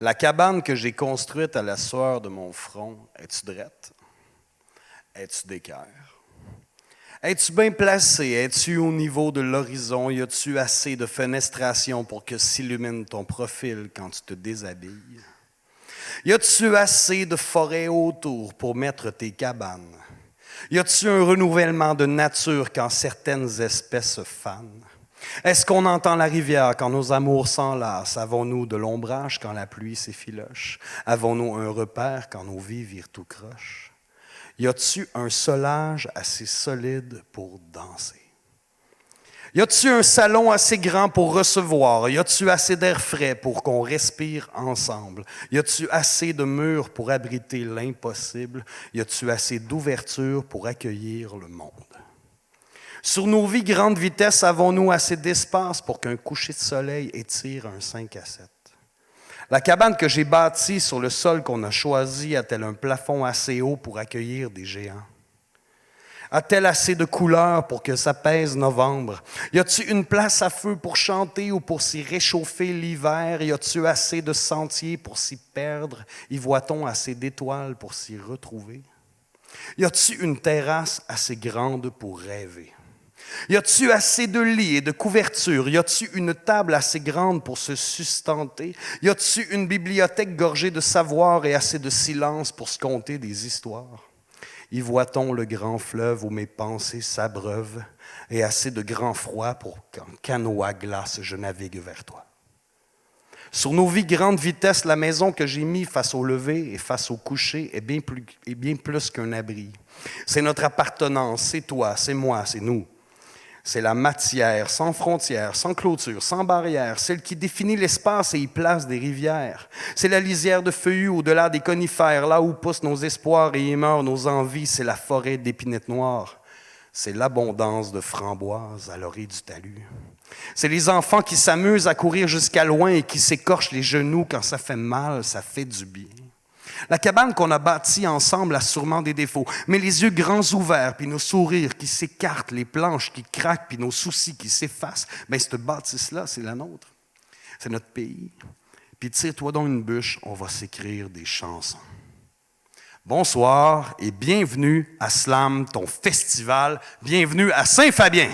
La cabane que j'ai construite à la sueur de mon front, es-tu drette? Es-tu d'équerre? Es-tu bien placé? Es-tu au niveau de l'horizon? Y a-tu assez de fenestration pour que s'illumine ton profil quand tu te déshabilles? Y a-tu assez de forêt autour pour mettre tes cabanes? Y a-tu un renouvellement de nature quand certaines espèces se fanent? Est-ce qu'on entend la rivière quand nos amours s'enlacent? Avons-nous de l'ombrage quand la pluie s'effiloche? Avons-nous un repère quand nos vies virent tout croche? Y a-tu un solage assez solide pour danser? Y a-tu un salon assez grand pour recevoir? Y a-tu assez d'air frais pour qu'on respire ensemble? Y a-tu assez de murs pour abriter l'impossible? Y a-tu assez d'ouverture pour accueillir le monde? Sur nos vies grande vitesse, avons-nous assez d'espace pour qu'un coucher de soleil étire un 5-7? La cabane que j'ai bâtie sur le sol qu'on a choisi a-t-elle un plafond assez haut pour accueillir des géants? A-t-elle assez de couleurs pour que ça pèse novembre? Y a-t-il une place à feu pour chanter ou pour s'y réchauffer l'hiver? Y a-t-il assez de sentiers pour s'y perdre? Y voit-on assez d'étoiles pour s'y retrouver? Y a-t-il une terrasse assez grande pour rêver? Y a-t-il assez de lits et de couvertures? Y a-t-il une table assez grande pour se sustenter? Y a-t-il une bibliothèque gorgée de savoir et assez de silence pour se conter des histoires? Y voit-on le grand fleuve où mes pensées s'abreuvent et assez de grand froid pour qu'en canot à glace je navigue vers toi? Sur nos vies grande vitesse, la maison que j'ai mise face au lever et face au coucher est bien plus qu'un abri. C'est notre appartenance, c'est toi, c'est moi, c'est nous. C'est la matière, sans frontières, sans clôture, sans barrière, celle qui définit l'espace et y place des rivières. C'est la lisière de feuillus au-delà des conifères, là où poussent nos espoirs et y meurent nos envies. C'est la forêt d'épinettes noires. C'est l'abondance de framboises à l'orée du talus. C'est les enfants qui s'amusent à courir jusqu'à loin et qui s'écorchent les genoux quand ça fait mal, ça fait du bien. La cabane qu'on a bâtie ensemble a sûrement des défauts, mais les yeux grands ouverts, puis nos sourires qui s'écartent, les planches qui craquent, puis nos soucis qui s'effacent, bien, cette bâtisse-là, c'est la nôtre. C'est notre pays. Puis tire-toi donc une bûche, on va s'écrire des chansons. Bonsoir et bienvenue à Slam, ton festival. Bienvenue à Saint-Fabien.